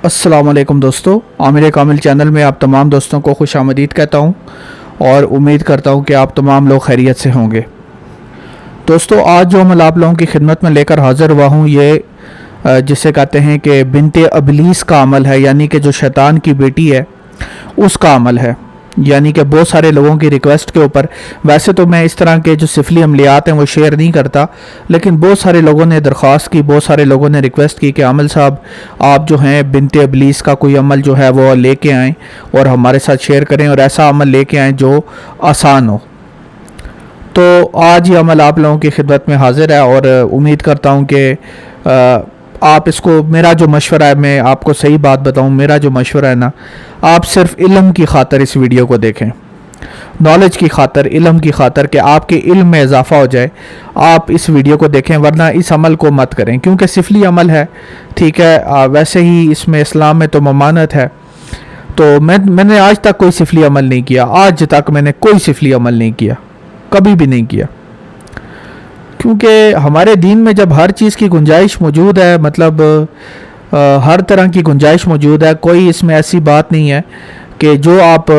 السلام علیکم دوستو، عامر کامل چینل میں آپ تمام دوستوں کو خوش آمدید کہتا ہوں اور امید کرتا ہوں کہ آپ تمام لوگ خیریت سے ہوں گے۔ دوستو، آج جو عمل آپ لوگوں کی خدمت میں لے کر حاضر ہوا ہوں، یہ جسے کہتے ہیں کہ بنت ابلیس کا عمل ہے، یعنی کہ جو شیطان کی بیٹی ہے اس کا عمل ہے۔ یعنی کہ بہت سارے لوگوں کی ریکویسٹ کے اوپر، ویسے تو میں اس طرح کے جو سفلی عملیات ہیں وہ شیئر نہیں کرتا، لیکن بہت سارے لوگوں نے درخواست کی، بہت سارے لوگوں نے ریکویسٹ کی کہ عامل صاحب آپ جو ہیں بنت ابلیس کا کوئی عمل جو ہے وہ لے کے آئیں اور ہمارے ساتھ شیئر کریں، اور ایسا عمل لے کے آئیں جو آسان ہو۔ تو آج یہ عمل آپ لوگوں کی خدمت میں حاضر ہے، اور امید کرتا ہوں کہ آپ اس کو، میرا جو مشورہ ہے، میں آپ کو صحیح بات بتاؤں، میرا جو مشورہ ہے نا، آپ صرف علم کی خاطر اس ویڈیو کو دیکھیں، نالج کی خاطر، علم کی خاطر، کہ آپ کے علم میں اضافہ ہو جائے، آپ اس ویڈیو کو دیکھیں، ورنہ اس عمل کو مت کریں، کیونکہ سفلی عمل ہے، ٹھیک ہے۔ ویسے ہی اس میں اسلام میں تو ممانعت ہے، تو میں نے آج تک کوئی سفلی عمل نہیں کیا، آج تک میں نے کوئی سفلی عمل نہیں کیا، کبھی بھی نہیں کیا، کیونکہ ہمارے دین میں جب ہر چیز کی گنجائش موجود ہے، مطلب ہر طرح کی گنجائش موجود ہے، کوئی اس میں ایسی بات نہیں ہے کہ جو آپ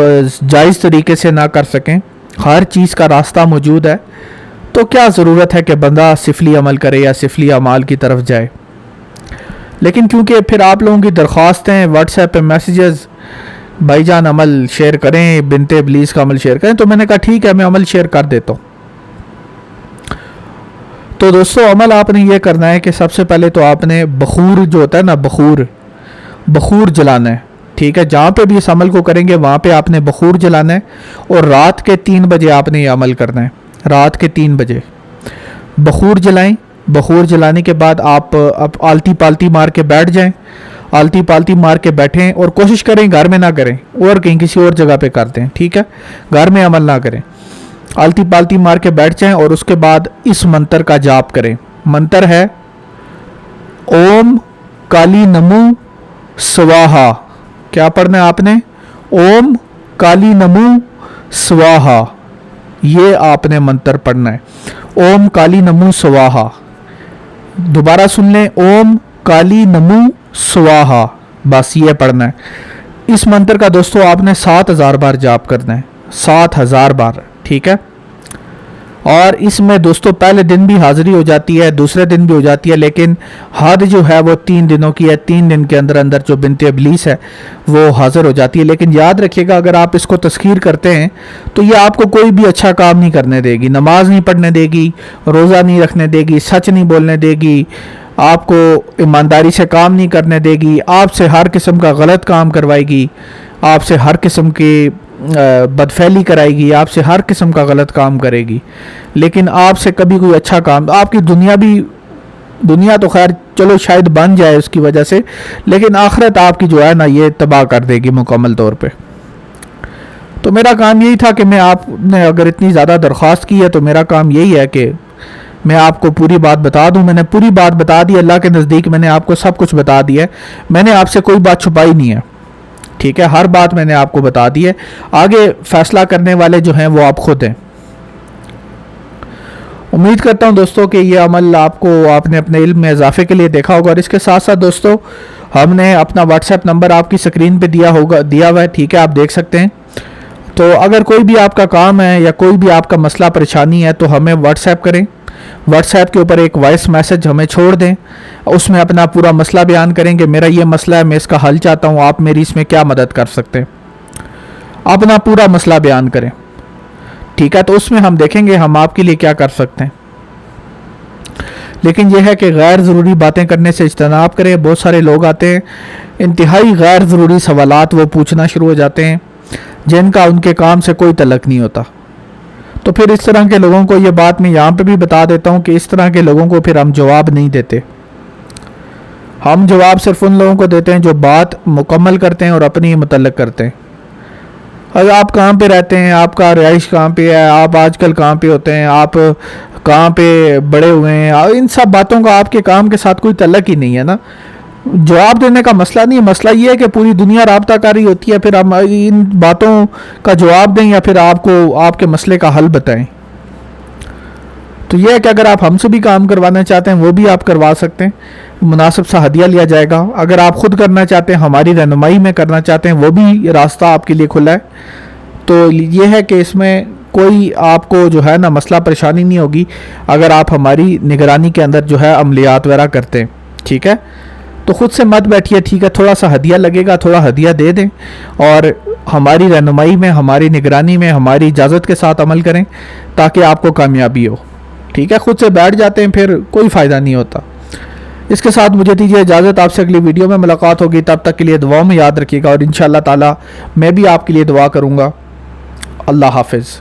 جائز طریقے سے نہ کر سکیں، ہر چیز کا راستہ موجود ہے، تو کیا ضرورت ہے کہ بندہ سفلی عمل کرے یا سفلی اعمال کی طرف جائے۔ لیکن کیونکہ پھر آپ لوگوں کی درخواستیں، واٹس ایپ پہ میسیجز، بھائی جان عمل شیئر کریں، بنت ابلیس کا عمل شیئر کریں، تو میں نے کہا ٹھیک ہے، میں عمل شیئر کر دیتا ہوں۔ تو دوستو، عمل آپ نے یہ کرنا ہے کہ سب سے پہلے تو آپ نے بخور جو ہوتا ہے نا، بخور جلانا ہے، ٹھیک ہے۔ جہاں پہ بھی اس عمل کو کریں گے وہاں پہ آپ نے بخور جلانا ہے، اور رات کے 3 بجے آپ نے یہ عمل کرنا ہے، رات کے 3 بجے بخور جلائیں۔ بخور جلانے کے بعد آپ آلتی پالتی مار کے بیٹھ جائیں، آلتی پالتی مار کے بیٹھیں، اور کوشش کریں گھر میں نہ کریں، اور کہیں کسی اور جگہ پہ کرتے ہیں، ٹھیک ہے، گھر میں عمل نہ کریں، آلتی پالتی مار کے بیٹھ جائیں، اور اس کے بعد اس منتر کا جاپ کریں۔ منتر ہے اوم کالی نمو سواہا۔ کیا پڑھنا ہے آپ نے؟ اوم کالی نمو سواہا، یہ آپ نے منتر پڑھنا ہے، اوم کالی نمو سواہا۔ دوبارہ سن لیں، اوم کالی نمو سواہا، بس یہ پڑھنا ہے۔ اس منتر کا دوستو آپ نے 7000 بار جاپ کرنا ہے، 7000 بار، ٹھیک ہے۔ اور اس میں دوستو پہلے دن بھی حاضری ہو جاتی ہے، دوسرے دن بھی ہو جاتی ہے، لیکن حد جو ہے وہ 3 دنوں کی ہے، 3 دن کے اندر اندر جو بنت ابلیس ہے وہ حاضر ہو جاتی ہے۔ لیکن یاد رکھیے گا، اگر آپ اس کو تسخیر کرتے ہیں تو یہ آپ کو کوئی بھی اچھا کام نہیں کرنے دے گی، نماز نہیں پڑھنے دے گی، روزہ نہیں رکھنے دے گی، سچ نہیں بولنے دے گی، آپ کو ایمانداری سے کام نہیں کرنے دے گی، آپ سے ہر قسم کا غلط کام کروائے گی، آپ سے ہر قسم کی بدفعلی کرائے گی، آپ سے ہر قسم کا غلط کام کرے گی، لیکن آپ سے کبھی کوئی اچھا کام، آپ کی دنیا تو خیر چلو شاید بن جائے اس کی وجہ سے، لیکن آخرت آپ کی جو ہے نا یہ تباہ کر دے گی مکمل طور پہ۔ تو میرا کام یہی تھا کہ میں، آپ نے اگر اتنی زیادہ درخواست کی ہے تو میرا کام یہی ہے کہ میں آپ کو پوری بات بتا دوں۔ میں نے پوری بات بتا دی، اللہ کے نزدیک میں نے آپ کو سب کچھ بتا دیا ہے، میں نے آپ سے کوئی بات چھپائی نہیں ہے، ٹھیک ہے، ہر بات میں نے آپ کو بتا دی ہے۔ آگے فیصلہ کرنے والے جو ہیں وہ آپ خود ہیں۔ امید کرتا ہوں دوستو کہ یہ عمل آپ نے اپنے علم میں اضافے کے لیے دیکھا ہوگا، اور اس کے ساتھ ساتھ دوستو ہم نے اپنا واٹس ایپ نمبر آپ کی سکرین پہ دیا ہوا ہے، ٹھیک ہے، آپ دیکھ سکتے ہیں۔ تو اگر کوئی بھی آپ کا کام ہے یا کوئی بھی آپ کا مسئلہ پریشانی ہے تو ہمیں واٹس ایپ کریں، واٹس ایپ کے اوپر ایک وائس میسج ہمیں چھوڑ دیں، اس میں اپنا پورا مسئلہ بیان کریں کہ میرا یہ مسئلہ ہے، میں اس کا حل چاہتا ہوں، آپ میری اس میں کیا مدد کر سکتے ہیں، اپنا پورا مسئلہ بیان کریں، ٹھیک ہے۔ تو اس میں ہم دیکھیں گے ہم آپ کے لیے کیا کر سکتے ہیں، لیکن یہ ہے کہ غیر ضروری باتیں کرنے سے اجتناب کریں۔ بہت سارے لوگ آتے ہیں، انتہائی غیر ضروری سوالات وہ پوچھنا شروع ہو جاتے ہیں جن کا ان کے کام سے کوئی تعلق نہیں ہوتا، تو پھر اس طرح کے لوگوں کو یہ بات میں یہاں پہ بھی بتا دیتا ہوں کہ اس طرح کے لوگوں کو پھر ہم جواب نہیں دیتے، ہم جواب صرف ان لوگوں کو دیتے ہیں جو بات مکمل کرتے ہیں اور اپنی متعلق کرتے ہیں۔ اگر آپ کہاں پہ رہتے ہیں، آپ کا رہائش کہاں پہ ہے، آپ آج کل کہاں پہ ہوتے ہیں، آپ کہاں پہ بڑے ہوئے ہیں، ان سب باتوں کا آپ کے کام کے ساتھ کوئی تعلق ہی نہیں ہے نا، جواب دینے کا مسئلہ نہیں ہے۔ مسئلہ یہ ہے کہ پوری دنیا رابطہ کر رہی ہوتی ہے، پھر ہم ان باتوں کا جواب دیں یا پھر آپ کو آپ کے مسئلے کا حل بتائیں۔ تو یہ ہے کہ اگر آپ ہم سے بھی کام کروانا چاہتے ہیں وہ بھی آپ کروا سکتے ہیں، مناسب سا ہدیہ لیا جائے گا. اگر آپ خود کرنا چاہتے ہیں, ہماری رہنمائی میں کرنا چاہتے ہیں, وہ بھی راستہ آپ کے لیے کھلا ہے. تو یہ ہے کہ اس میں کوئی آپ کو جو ہے نا مسئلہ پریشانی نہیں ہوگی اگر آپ ہماری نگرانی کے اندر جو ہے عملیات وغیرہ کرتے ہیں. ٹھیک ہے, تو خود سے مت بیٹھیے. ٹھیک ہے, تھوڑا سا ہدیہ لگے گا, تھوڑا ہدیہ دے دیں اور ہماری رہنمائی میں, ہماری نگرانی میں, ہماری اجازت کے ساتھ عمل کریں تاکہ آپ کو کامیابی ہو. ٹھیک ہے, خود سے بیٹھ جاتے ہیں پھر کوئی فائدہ نہیں ہوتا. اس کے ساتھ مجھے دیجیے اجازت, آپ سے اگلی ویڈیو میں ملاقات ہوگی. تب تک کے لیے دعاؤں میں یاد رکھیے گا اور انشاءاللہ تعالی میں بھی آپ کے لیے دعا کروں گا. اللہ حافظ.